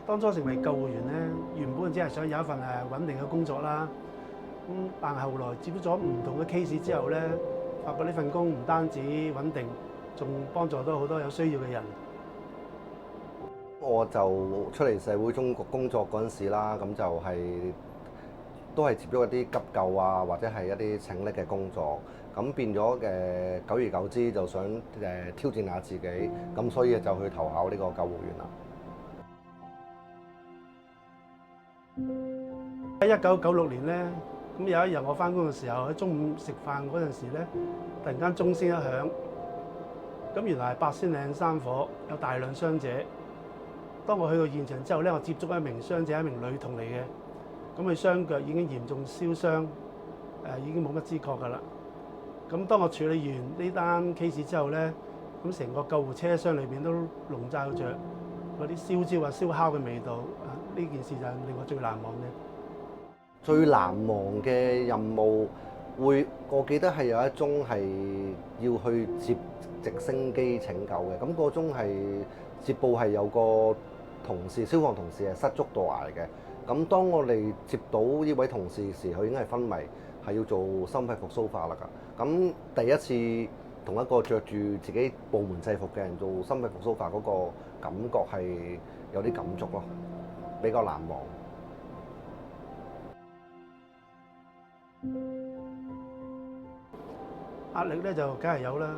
當初成為救護員咧，原本只係想有一份穩定嘅工作啦。但係後來接觸咗唔同嘅 case 之後咧，發覺呢份工唔單止穩定，仲幫助到好多有需要嘅人。我就出嚟社會中工作嗰陣時啦，咁就都係接咗一啲急救啊，或者係一啲拯溺嘅工作。咁變咗久而久之就想挑戰下自己，咁所以就去投考呢個救護員啦。喺1996年咧，咁有一日我翻工嘅時候，喺中午食飯嗰陣時咧，突然間鐘聲一響，咁原來係八仙嶺山火，有大量傷者。當我去到現場之後咧，我接觸一名傷者，一名女童嚟嘅，咁佢雙腳已經嚴重燒傷，已經冇乜知覺㗎啦。咁當我處理完呢單 case 之後咧，咁成個救護車廂裏邊都籠罩着嗰啲燒焦啊、燒烤嘅味道。呢件事就係令我最難忘嘅。最難忘嘅任務我記得係有一宗係要去接直升機拯救嘅。咁嗰宗係接報係有個消防同事係失足墮崖嘅。咁當我哋接到呢位同事時，佢已經係昏迷，係要做心肺復甦法啦㗎。咁第一次同一個着住自己部門制服嘅人做心肺復甦法，嗰個感覺係有啲感觸咯，比較難忘。壓力咧就梗係有啦，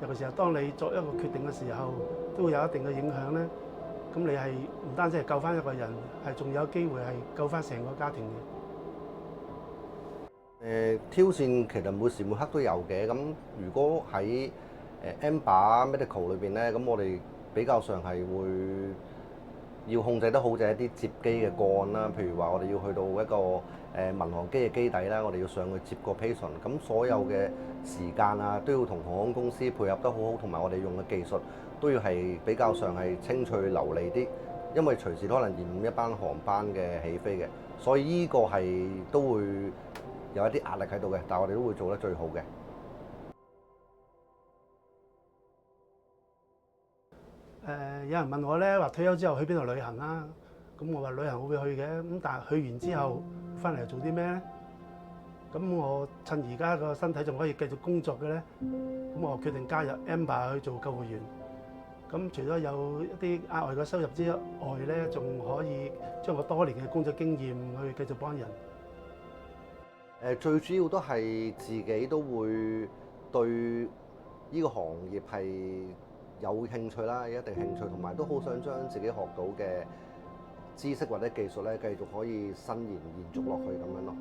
尤其是係當你作一個決定嘅時候，都會有一定嘅影響咧。咁你係唔單止係救翻一個人，係仲有機會係救翻成個家庭嘅。挑戰其實每時每刻都有嘅。咁如果喺Amber Medical 裏邊咧，咁我哋比較上係會要控制得好就係一啲接機嘅個案啦。譬如話我哋要去到一個民航機嘅基地啦，我哋要上去接個 patient，咁所有嘅時間啊都要同航空公司配合得好好，同埋我哋用嘅技術都要係比較上係清脆流利啲，因為隨時都可能延誤一班航班嘅起飛嘅，所以呢個係都會有一啲壓力喺度嘅，但係我哋都會做得最好嘅。有人問我咧話退休之後去邊度旅行啦？咁我話旅行我會去嘅，咁但係去完之後翻嚟又做啲咩咧？咁我趁而家個身體仲可以繼續工作嘅咧，咁我決定加入 Amber 去做救護員。咁除咗有一啲額外嘅收入之外咧，仲可以將我多年嘅工作經驗去繼續幫人。最主要都係自己都會對呢個行業係有興趣啦，有一定興趣，同埋都好想將自己學到嘅知識或者技術咧，繼續可以延續落去咁樣咯。